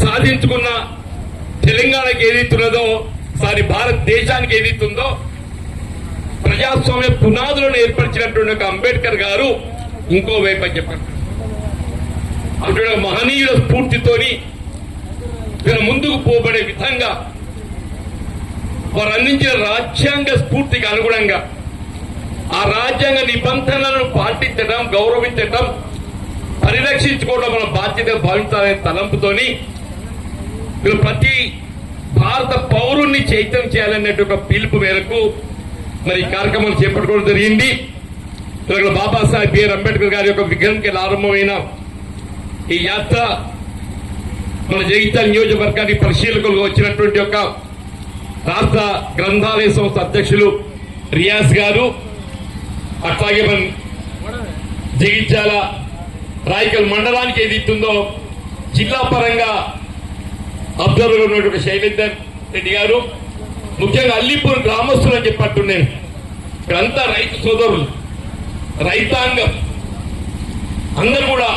సాధించుకున్న తెలంగాణకి ఏదైతున్నదో సారి భారతదేశానికి ఏదైతుందో ప్రజాస్వామ్య పునాదులను ఏర్పరిచినటువంటి ఒక అంబేద్కర్ గారు ఇంకో వైపు చెప్పారు. అటువంటి మహనీయుల స్ఫూర్తితోని ముందుకు పోబడే విధంగా వారు అందించిన రాజ్యాంగ స్ఫూర్తికి అనుగుణంగా ఆ రాజ్యాంగ నిబంధనలను పాటించడం, గౌరవించడం, పరిరక్షించుకోవడం మన బాధ్యత భావించాలనే తలంపుతోని ప్రతి భారత పౌరుణ్ణి చైతన్యం చేయాలనే ఒక పిలుపు మేరకు మరి ఈ కార్యక్రమాలు చేపట్టుకోవడం జరిగింది. ఇక్కడ బాబాసాహెబ్ బిఆర్ అంబేద్కర్ గారి యొక్క విగ్రహానికి ఆరంభమైన ఈ యాత్ర మన జగిత్యాల నియోజకవర్గానికి పరిశీలకులుగా వచ్చినటువంటి ఒక రాష్ట్ర గ్రంథాలయ సంస్థ అధ్యక్షులు రియాజ్ గారు, అట్లాగే మన జగిత్యాల రాయకల్ మండలానికి ఏది ఇస్తుందో జిల్లా పరంగా అబ్జర్వర్ ఉన్నటువంటి శైలేందర్ రెడ్డి గారు, ముఖ్యంగా అల్లీపూర్ గ్రామస్తులు అని చెప్పట్టున్నాను. ఇక్కడంతా రైతు సోదరులు, రైతాంగం అందరూ కూడా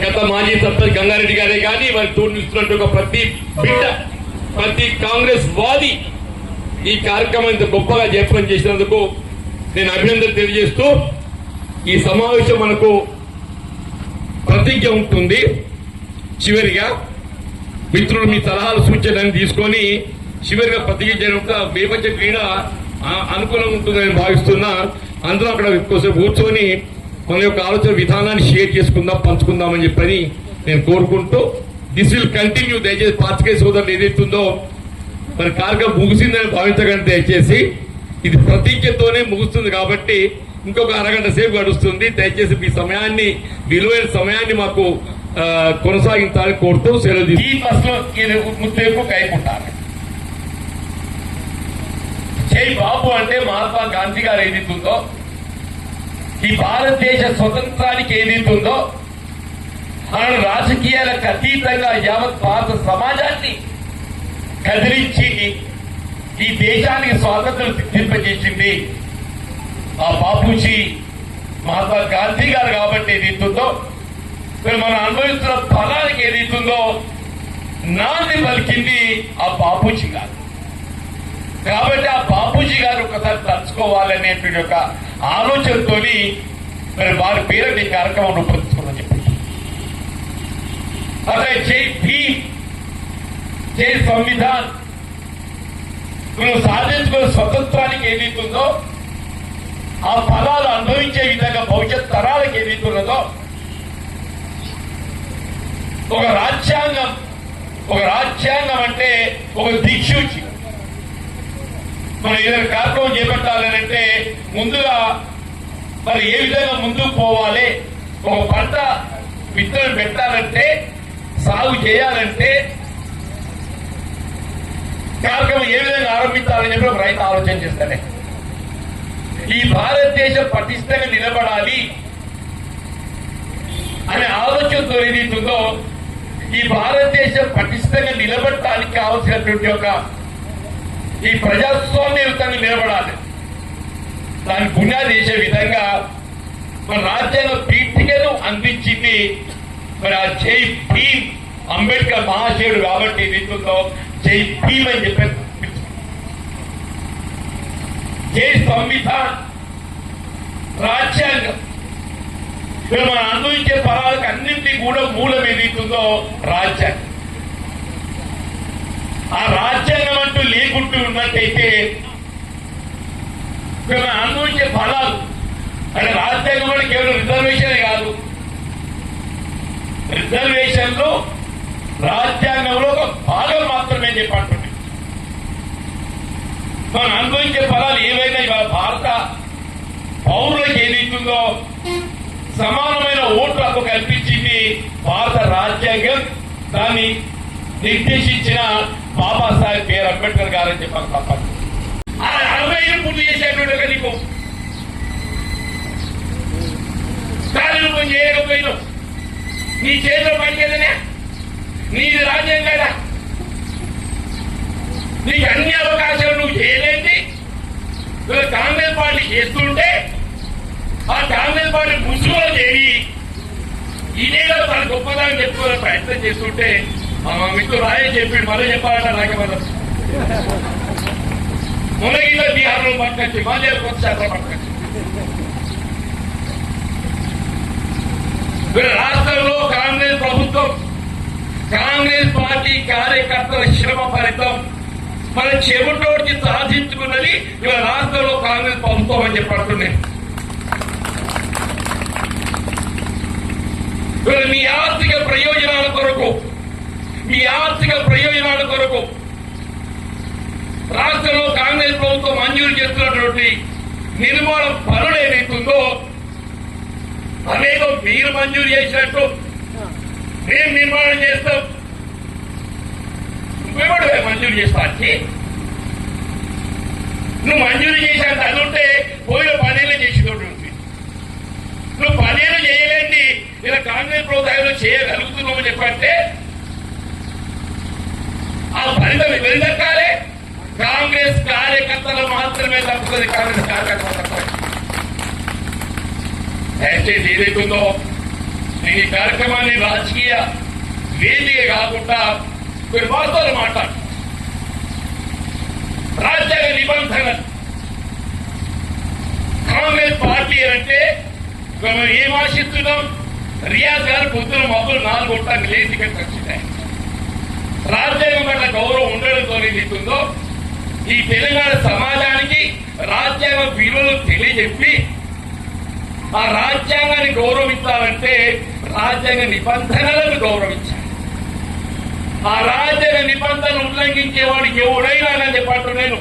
గత మాజీ సర్పంచ్ గంగారెడ్డి గారే కానీ వారి తోడు నిలుస్తున్నట్టు ఒక ప్రతి బిడ్డ, ప్రతి కాంగ్రెస్ వాది ఈ కార్యక్రమం ఇంత గొప్పగా జయప్రదం చేసినందుకు నేను అభినందన తెలియజేస్తూ ఈ సమావేశం మనకు ప్రతిజ్ఞ ఉంటుంది. చివరిగా మిత్రులు మీ సలహాలు సూచనలు తీసుకొని చివరిగా ప్రతిజ్ఞ చేయడం వేపంచ క్రీడ అనుకూలంగా ఉంటుందని భావిస్తున్నా. అందరూ అక్కడ కూర్చొని మన యొక్క ఆలోచన విధానాన్ని షేర్ చేసుకుందాం, పంచుకుందామని చెప్పని నేను కోరుకుంటూ దిస్ విల్ కంటిన్యూ. దయచేసి పాత్రికేయ సోదరులు ఏదైతుందో మరి కార్యక్రమం ముగిసిందని భావించకండి. దయచేసి ఇది ప్రతిజ్ఞతోనే ముగుస్తుంది కాబట్టి ఇంకొక అరగంట సేపు గడుస్తుంది. దయచేసి మీ సమయాన్ని, విలువైన సమయాన్ని మాకు కొనసాగించాలని కోరుతూ సెలవు. ఈ బస్సులో ముత్తేపు కైపుంటారు. జై బాబు అంటే మహాత్మా గాంధీ గారు ఏదైతుందో ఈ భారతదేశ స్వతంత్రానికి ఏదైతుందో ఆయన రాజకీయాలకు అతీతంగా యావత్ భారత సమాజాన్ని కదిలించి ఈ దేశానికి స్వాతంత్రం సిద్ధింపజేసింది ఆ బాపూజీ మహాత్మా గాంధీ గారు. కాబట్టి ఏదైతుందో మనం అనుభవిస్తున్న ఫలానికి ఏదైతుందో నాంది పలికింది ఆ బాపూజీ గారు. కాబట్టి ఆ బాపూజీ గారు ఒకసారి తలుచుకోవాలనేటువంటి ఒక ఆలోచనతో మరి వారి పేరు ఈ కార్యక్రమం రూపొందించుకోమని చెప్పి అదే జై భీమ్, జై సంవిధాన్. నువ్వు సాధించుకున్న స్వతంత్రానికి ఏదైతుందో ఆ ఫలాలు అనుభవించే విధంగా భవిష్యత్ తరాలకు ఏదైతున్నదో ఒక రాజ్యాంగం అంటే ఒక దిక్సూచి. మనం ఏదైనా కార్యక్రమం చేపట్టాలంటే ముందుగా మరి ఏ విధంగా ముందుకు పోవాలి, ఒక పంట విత్తనం పెట్టాలంటే, సాగు చేయాలంటే కార్యక్రమం ఏ విధంగా ఆరంభించాలని చెప్పి ఒక రైతు ఆలోచన చేస్తానే. ఈ భారతదేశం పటిష్టంగా నిలబడాలి అనే ఆలోచనతో ఏదైతుందో ఈ భారతదేశం పటిష్టంగా నిలబడటానికి కావలసినటువంటి ఒక ఈ ప్రజాస్వామ్యయుతంగా నిలబడాలి. దాన్ని పునాది చేసే విధంగా మన రాజ్యాంగ పీఠికను అందించింది మరి ఆ జై భీమ్ అంబేద్కర్ మహాశయుడు. కాబట్టి ఏదైతుందో జై భీమ్ అని చెప్పారు. జై సంవిధాన్, రాజ్యాంగం. మనం అనుభవించే ఫలాలకు అన్నింటి కూడా మూలం ఏదైతుందో రాజ్యాంగం. ఆ రాజ్యాంగం అంటూ లేకుంటూ ఉన్నట్టయితే మనం అనుభవించే ఫలాలు అంటే రాజ్యాంగం అంటే కేవలం రిజర్వేషనే కాదు, రిజర్వేషన్లో రాజ్యాంగంలో ఒక భాగం మాత్రమే చెప్పండి. మనం అనుభవించే ఫలాలు ఏవైనా ఇవాళ భారత పౌరులకు ఏదైతుందో సమానమైన ఓటు హక్కు కల్పించింది భారత రాజ్యాంగం. దాన్ని నిర్దేశించిన బాబాసాహెబ్ బిఆర్ అంబేద్కర్ గారు అని చెప్పాలి తప్పదు. 60 ఏళ్ళు పూర్తి చేసేటువంటి నీకు కార్యరూపం చేయకపోయినావు. నీ చేతిలో పనిచేదనే నీది రాజ్యం కదా. నీకు అన్ని అవకాశాలు నువ్వు చేయలేంది కాంగ్రెస్ పార్టీ చేస్తుంటే ఆ కాంగ్రెస్ పార్టీ ముసుగులో చేరి ఇదేదో తన గొప్పదాన్ని చెప్పుకోవాలని ప్రయత్నం చేస్తుంటే మా మిత్రుడు రాయే చెప్పాడు, మళ్ళీ చెప్పాలంటే నాకే మనం మునగిలో బీహార్లో పట్టుకొచ్చి మళ్ళీ కొత్త శాతం పట్టుకొచ్చి రాష్ట్రంలో కాంగ్రెస్ ప్రభుత్వం, కాంగ్రెస్ పార్టీ కార్యకర్తల శ్రమ ఫలితం మన చెవిటోడికి సాధించుకున్నది ఇవాళ రాష్ట్రంలో కాంగ్రెస్ ప్రభుత్వం అని చెప్పడుతున్నాయి. మీ ఆర్థిక ప్రయోజనాల కొరకు, మీ ఆర్థిక ప్రయోజనాల కొరకు రాష్ట్రంలో కాంగ్రెస్ ప్రభుత్వం మంజూరు చేస్తున్నటువంటి నిర్మాణ పనులు ఏదైతుందో అదేదో మీరు మంజూరు చేసినట్టు మేము నిర్మాణం చేస్తాం, నువ్వెవడు మంజూరు చేస్తానికి? నువ్వు మంజూరు చేసేంత అది ఉంటే పోయిన 10 ఏళ్ళు చేసేటోడు ఉంది. నువ్వు 10 ఏళ్ళు చేయలేండి ఇలా కాంగ్రెస్ ప్రభుత్వంలో చేయగలుగుతున్నావు చెప్పంటే ఆ ఫలితం ఎవరు దక్కాలి? కాంగ్రెస్ కార్యకర్తలు మాత్రమే తప్పుతుంది. కాంగ్రెస్ కార్యకర్తలు దయచేసి ఏదైతుందో నేను ఈ కార్యక్రమాన్ని రాజకీయ వేదిక కాకుండా కొన్ని వార్తలు మాట్లాడు. రాజ్యాంగ నిబంధనలు కాంగ్రెస్ పార్టీ అంటే మనం ఏం ఆశిస్తున్నాం? రియాజ్ గారు పొద్దున మొదలు 4 గంటలకు లేచి ఇక్కడికి వచ్చినాయి. రాజ్యాంగం పట్ల గౌరవం ఉండడంతో ఏదైతుందో ఈ తెలంగాణ సమాజానికి రాజ్యాంగ విలువలు తెలియజెప్పి ఆ రాజ్యాంగాన్ని గౌరవించాలంటే రాజ్యాంగ నిబంధనలను గౌరవించాలి. ఆ రాజ్యాంగ నిబంధనలు ఉల్లంఘించేవాడికి ఎవడైనా అని చెప్పట్టు నేను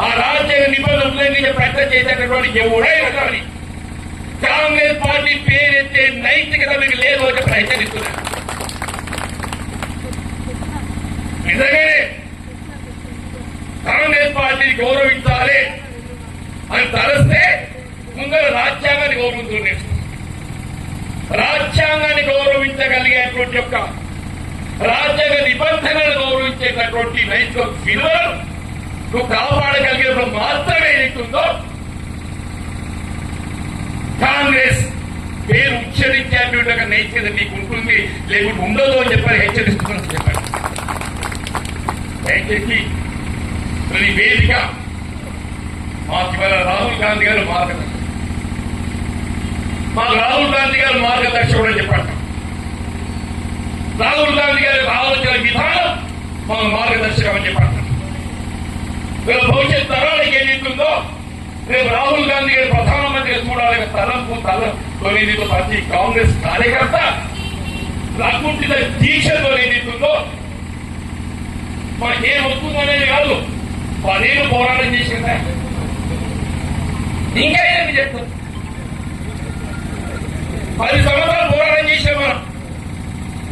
ఆ రాజ్యాంగ నిబంధనలు ఉల్లంఘించే ప్రయత్నం చేసేటటువంటి ఎవడైనా కానీ కాంగ్రెస్ పార్టీ పేరెత్తే నైతికత మీకు లేదు అని ప్రయత్నిస్తున్నాను. నిజంగానే కాంగ్రెస్ పార్టీని గౌరవించాలి అని తలస్తే ముందర రాజ్యాంగాన్ని గౌరవించుకునే రాజ్యాంగాన్ని గౌరవించగలిగేటువంటి యొక్క రాజ్యాంగ నిబంధనలు గౌరవించేటటువంటి నైతిక విలువలను నువ్వు కాపాడగలిగినప్పుడు మాత్రమే ఏదైతుందో కాంగ్రెస్ పేరు ఉచ్చరించేటువంటి ఒక నైతికత నీకు ఉంటుంది, లేకుంటే ఉండదు అని చెప్పని హెచ్చరిస్తున్నాను చెప్పండి. దయచేసి ప్రతి వేదిక మాకు ఇవాళ రాహుల్ గాంధీ గారు మార్గదర్శకుడు అని చెప్పండి. రాహుల్ గాంధీ గారి ఆలోచన విధానం మాకు మార్గదర్శకం అని చెప్పండి. భవిష్యత్ తరాలకి ఏదైతుందో రేపు రాహుల్ గాంధీ గారి ప్రధానమంత్రిగా చూడాలి తలంతో ప్రతి కాంగ్రెస్ కార్యకర్త రాకుంఠిత దీక్షతో ఏదైతుందో మనకి ఏం వస్తుందనేది కాదు. 10 ఏళ్ళు పోరాటం చేసిందా ఇంకా ఏమి చెప్తాం? 10 సంవత్సరాలు పోరాటం చేసాం మనం.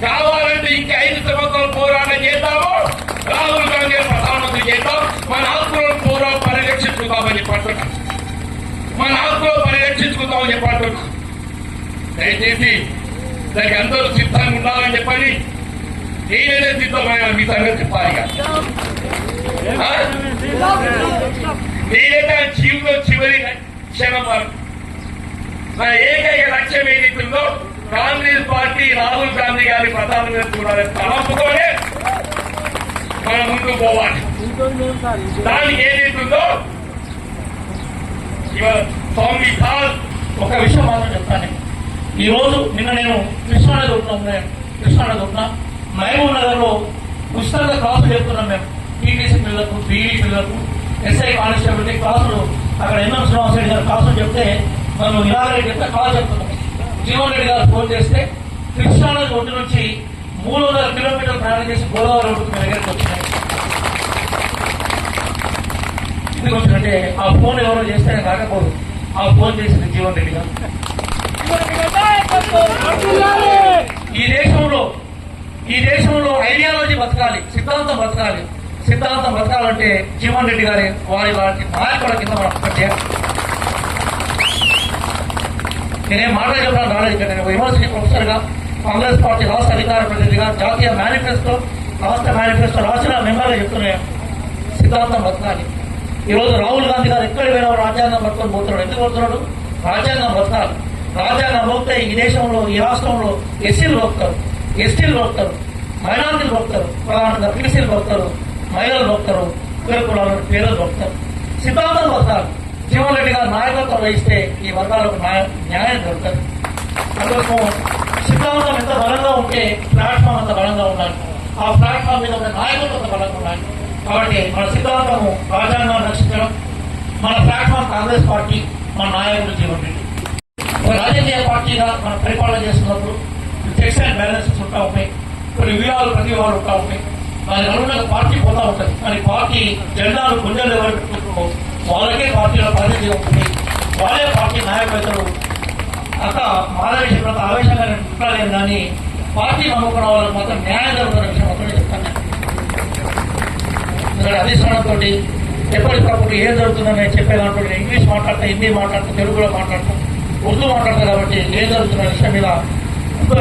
కావాలంటే ఇంకా 5 సంవత్సరాలు పోరాటం చేద్దాము, రాహుల్ గాంధీ ప్రధానమంత్రి చేద్దాం, మన హక్కులను పరిరక్షించుకుందామని చెప్పంటున్నా, మన హక్కులు పరిరక్షించుకుందామని చెప్పంటున్నా. దయచేసి దానికి అందరూ సిద్ధంగా ఉండాలని చెప్పని నేనైతే సిద్ధమైన మీ సంగతి చెప్పాలి. నేనైతే జీవితం చివరి క్షణం వరకు నా ఏకైక లక్ష్యం ఏదైతుందో కాంగ్రెస్ పార్టీ రాహుల్ గాంధీ గారి ప్రధానంగా చూడాలని తలంపుతోనే మనం ముందుకు పోవాలి. దానికి ఏదైతుందో ఇవాళ సంవిధాన్ ఒక విషయం మాత్రం చెప్తాను. ఈ రోజు నిన్న నేను కృష్ణానగర్ ఉన్నా మహబూబ్ నగర్ లో పుస్తక క్లాసులు చెప్తున్నాం. మేము టీటీసీ పిల్లలకు, బీఈ పిల్లలకు, ఎస్ఐ కానిస్టేబుల్ క్లాసులు అక్కడ ఎంఎం శ్రీనివాస్ రెడ్డి గారు క్లాసులు చెప్తే మనం ఇలాగ చెప్తే క్లాస్ చెప్తున్నాం. జీవన్ రెడ్డి గారు ఫోన్ చేస్తే కృష్ణానగర్ ఒడ్డు నుంచి 300 కిలోమీటర్లు ప్రయాణం చేసి గోదావరి రోడ్డుకు దగ్గరికి వచ్చినాయి. ఎందుకు వచ్చిందంటే ఆ ఫోన్ ఎవరో చేస్తేనే కాకపోదు, ఆ ఫోన్ చేసింది జీవన్ రెడ్డి గారు. ఈ దేశంలో ఐడియాలజీ బతకాలి, సిద్ధాంతం బతకాలి. సిద్ధాంతం బతకాలంటే జీవన్ రెడ్డి గారి వారి నాయకుల కింద మనం చేయాలి. నేనేం మాట చెప్పడానికి రాలేదు. నేను యూనివర్సిటీ ప్రొఫెసర్ గా, కాంగ్రెస్ పార్టీ రాష్ట్ర అధికార ప్రతినిధిగా, జాతీయ మేనిఫెస్టో, రాష్ట్ర మేనిఫెస్టో రాసిన మెంబర్గా చెప్తున్నాను. సిద్ధాంతం బతకాలి. ఈరోజు రాహుల్ గాంధీ గారు ఎక్కడ పోయినా రాజ్యాంగం పట్టుకొని పోతున్నాడు. ఎందుకు పోతున్నాడు? రాజ్యాంగం బతకాలి. రాజ్యాంగం పోతే ఈ దేశంలో, ఈ రాష్ట్రంలో ఎస్సీలు బతుకుతారు, ఎస్టీలు బతుకుతారు, మైనారిటీలు బతుకుతారు, ప్రధానంగా బీసీలు బతుకుతారు, మహిళలు బతుకుతారు, కులాల పేదలు బతుకుతారు. సిద్ధాంతం బతకాలి. జీవన్ రెడ్డి గారు నాయకత్వం వహిస్తే ఈ వర్గాలకు న్యాయం దొరుకుతుంది. అందుకు సిద్ధాంతం ఎంత బలంగా ఉంటే ప్లాట్ఫామ్ అంత బలంగా ఉండాలి. ఆ ప్లాట్ఫామ్ మీద ఉన్న నాయకులు అంత బలంగా ఉండాలి. కాబట్టి మన సిద్ధాంతము రాజ్యాంగాన్ని రక్షించడం, మన ప్లాట్ఫామ్ కాంగ్రెస్ పార్టీ, మన నాయకులు జీవన్ రెడ్డి. ఒక రాజకీయ పార్టీగా మనం పరిపాలన చేస్తున్నప్పుడు చెక్స్ అండ్ బ్యాలెన్సెస్ ఉంటా ఉంటాయి, కొన్ని వ్యూహాలు ప్రతివ్యూహాలు ఉంటా ఉంటాయి. దాని అనుగుణంగా పార్టీ పోతా ఉంటుంది. మరి పార్టీ జెండాలు గుండెలు ఎవరు పెట్టుకుంటున్నారో వాళ్ళకే పార్టీలో ప్రాతినిధ్యం ఉంటుంది, వాళ్ళే పార్టీ నాయకులు. అంత మాధవేశ్వర ఆవేశంగా ఉంటారేం కానీ పార్టీ నమ్ముకున్న వాళ్ళకి మాత్రం న్యాయం జరుగుతున్న విషయం ఒకటే చెప్తాను. ఇక్కడ అధిష్టానంతో ఎప్పటికప్పుడు ఏం జరుగుతుందని చెప్పేదాంట్లో ఇంగ్లీష్ మాట్లాడతా, హిందీ మాట్లాడతా, తెలుగులో మాట్లాడతాం, ఉర్దూ మాట్లాడతాం. కాబట్టి ఏం జరుగుతున్న విషయం మీద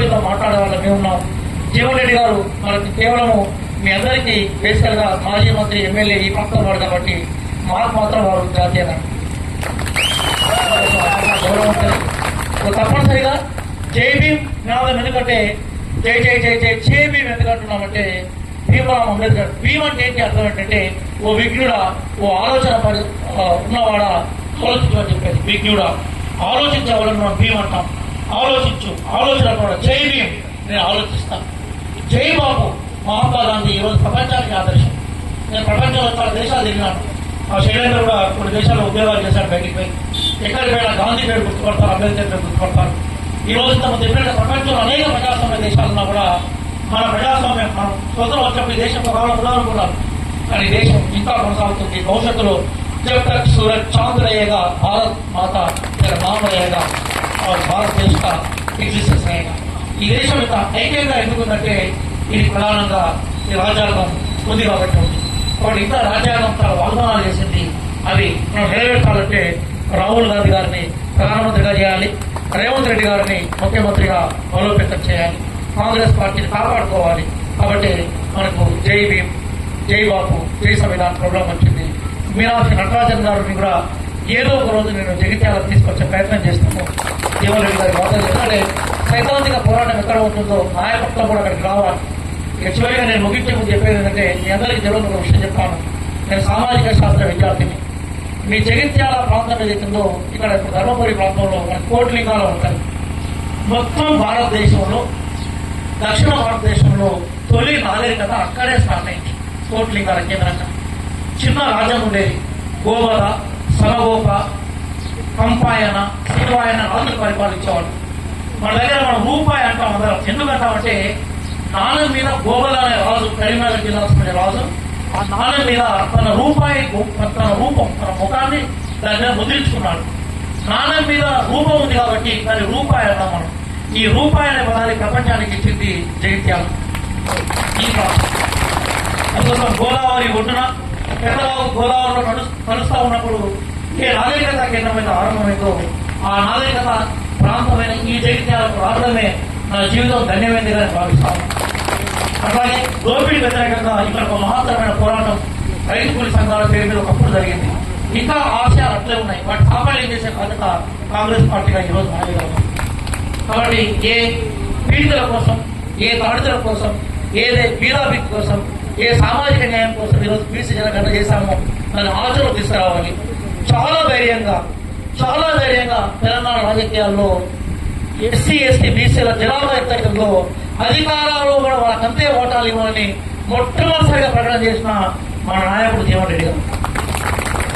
ఇంకో మాట్లాడే వాళ్ళు మేము ఉన్నాం. జీవన్ రెడ్డి గారు మనకి కేవలము మీ అందరికీ బేసికల్గా మాజీ మంత్రి, ఎమ్మెల్యే ఈ ప్రాంతం వాడు కాబట్టి మాకు మాత్రం వారు జాతీయ గౌరవం ఉంటుంది. తప్పనిసరిగా జై భీమ్ నినాదం. ఎందుకంటే జై జై జై జై జై భీమ్ ఎందుకంటున్నామంటే భీమరామ్ అంబేద్కర్. భీమ్ అంటే ఏంటి అర్థం ఏంటంటే ఓ విజ్ఞుడా, ఓ ఆలోచన ఉన్నవాడా ఆలోచించమని చెప్పేది. విజ్ఞుడా ఆలోచించేవాళ్ళని మనం భీమ్ అంటాం. ఆలోచించు, ఆలోచన కూడా జై భీమ్. నేను ఆలోచిస్తాను. జై బాబు మహాత్మా గాంధీ ఈరోజు ప్రపంచానికి ఆదర్శం. నేను ప్రపంచంలో చాలా దేశాలు తిరిగినాను. ఆ శ్రీలంక కూడా కొన్ని దేశాల్లో ఉద్యోగాలు చేశాడు. బయటికి పోయి ఎక్కడికి పోయినా గాంధీ పేరు గుర్తుపడతారు, అంబేద్కర్ పేరు గుర్తుపడతారు. ఈ రోజు తమ చెప్పిన ప్రపంచంలో అనేక ప్రజాస్వామ్య దేశాలున్నా కూడా మన ప్రజాస్వామ్యం మనం స్వతంత్రం వచ్చినప్పుడు ఈ దేశం కాలం ఉండాలనుకున్నాం. కానీ దేశం ఇంకా కొనసాగుతుంది. భవిష్యత్తులో జబ్ తక్ సూరజ్ చాంద్ रहेगा, భారత్ మాత तेरा नाम रहेगा और భారత్ దేశ ఎగ్జిస్టెన్స్ रहेगा. ఈ దేశం ఇంత ఐక్యంగా ఎందుకుందంటే ఇది ప్రధానంగా ఈ రాజ్యాంగం ఉంది కాబట్టి ఉంది. కాబట్టి ఇంత రాజ్యాంగం తన వాగ్దానాలు చేసింది. అవి మనం నెరవేర్చాలంటే రాహుల్ గాంధీ గారిని ప్రధానమంత్రిగా చేయాలి, రేవంత్ రెడ్డి గారిని ముఖ్యమంత్రిగా బలోపేతం చేయాలి, కాంగ్రెస్ పార్టీని కాపాడుకోవాలి. కాబట్టి మనకు జై భీమ్, జై బాపు, జై సంవిధాన్ ప్రోగ్రాం వచ్చింది. మీనాక్షి నటరాజన్ గారిని కూడా ఏదో ఒక రోజు నేను జగిత్యాలకు తీసుకొచ్చే ప్రయత్నం చేస్తాను. జీవన్ రెడ్డి గారి వాదన ఎందుకంటే సైద్ధాంతిక పోరాటం ఎక్కడ ఉంటుందో నాయకత్వం కూడా అక్కడికి రావాలి. చివరిగా నేను ముగించే ముందు చెప్పేది ఏంటంటే మీ అందరికీ తెలియని ఒక విషయం చెప్పాను. నేను సామాజిక శాస్త్ర విద్యార్థిని. మీ జగిత్యాల ప్రాంతం ఏదైతుందో ఇక్కడ ఇప్పుడు ధర్మపురి ప్రాంతంలో మన కోట్లింగాలు ఉంటాయి. మొత్తం భారతదేశంలో, దక్షిణ భారతదేశంలో తొలి నాగరికత అక్కడే స్టార్ట్ అయింది. కోట్లింగాల కేంద్రంగా చిన్న రాజ్యం ఉండేది. గోవల, సమగోప, కంపాయన, శివాయన రాజులు పరిపాలించేవాడు. మన దగ్గర మనం రూపాయి అంటాం అందరం. ఎందుకంటామంటే నాణం మీద గోవల అనే రాజు, కరీంనగర్ జిల్లా రాజు, ఆ నాణం మీద తన రూపాయి, తన రూపం, తన ముఖాన్ని దాని మీద ముద్రించుకున్నాడు. నాణం మీద రూపం ఉంది కాబట్టి దాని రూపాయి అంటాం మనం. ఈ రూపాయి అనే పదాన్ని ప్రపంచానికి ఇచ్చింది జగిత్యాల. ఈ ప్రాంతం అందుకోసం గోదావరి ఒడ్డున పెద్దవాగు గోదావరిలో కలుస్తా ఉన్నప్పుడు ఏ నాగరికత కేంద్రమైన ఆరంభమైందో ఆ నాగరికత ప్రాంతమైన ఈ జగిత్యాలకు రావడమే నా జీవితం ధన్యమైందిగా భావిస్తాను. అలాగే దోపిడీ వ్యతిరేకంగా ఇక్కడ ఒక మహత్తరమైన పోరాటం రైతు కూలి సంఘాల పేరు మీద ఒకప్పుడు జరిగింది. ఇంకా ఆశయాలు అట్లే ఉన్నాయి. వాటి సాఫల్యం చేసే బాధ్యత కాంగ్రెస్ పార్టీగా ఈరోజు మనగలదు. కాబట్టి ఏ పీడితుల కోసం, ఏ దళితుల కోసం, ఏదే పీడాభివృద్ధి కోసం, ఏ సామాజిక న్యాయం కోసం ఈరోజు బీసీ జనగణన చేశామో దాన్ని ఆచరణ తీసుకురావాలి. చాలా ధైర్యంగా తెలంగాణ రాజకీయాల్లో ఎస్సీ ఎస్టీ బీసీల జనాభా ఎత్తడంలో అధికారాల్లో కూడా వాళ్ళకంతే ఓటాలు ఇవ్వాలని మొట్టమొదటిసారిగా ప్రకటన చేసిన మన నాయకుడు జీవన్ రెడ్డి గారు.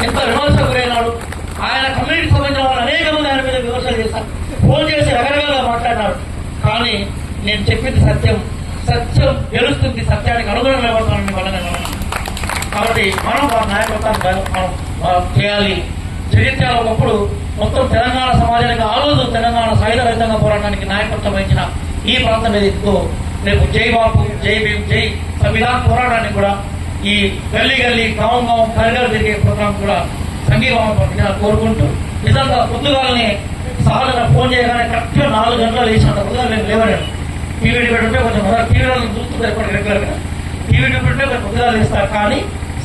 ఎంత విమర్శకు గురైనాడు. ఆయన కమ్యూనిటీ సంబంధించిన వాళ్ళు అనేక మంది ఆయన మీద విమర్శలు చేశారు, ఫోన్ చేసి రకరకాలుగా మాట్లాడినారు. కానీ నేను చెప్పింది సత్యం గెలుస్తుంది, సత్యానికి అనుగుణంగా నిలబడతానని వల్లనే. కాబట్టి మనం వారి నాయకత్వాన్ని మనం చేయాలి. జగిత్యాల ఒకప్పుడు మొత్తం తెలంగాణ సమాజానికి ఆ రోజు తెలంగాణ సాయుధ రైతాంగ పోరాటానికి నాయకత్వం వహించిన ఈ ప్రాంతం ఏదైతుందో రేపు జై బాపు, జై భీమ్, జై సంవిధాన్ పోరాటాన్ని కూడా ఈ గల్లీ గావం కరిగలు తిరిగే ప్రోగ్రాం కూడా సంఘీభావం పంపించాలని కోరుకుంటూ, నిజంగా పొద్దుగాలని సహజంగా ఫోన్ చేయగానే కరెక్ట్గా 4 గంటలు లేచినంత పొద్దుగా నేను లేవలేను. టీవీ పెట్టుంటే కొంచెం టీవీలో చూస్తుంటే ఎప్పటికి రెగ్యులర్గా టీవీ పెట్టుంటే కొంచెం పొద్దుగా లేస్తారు. కానీ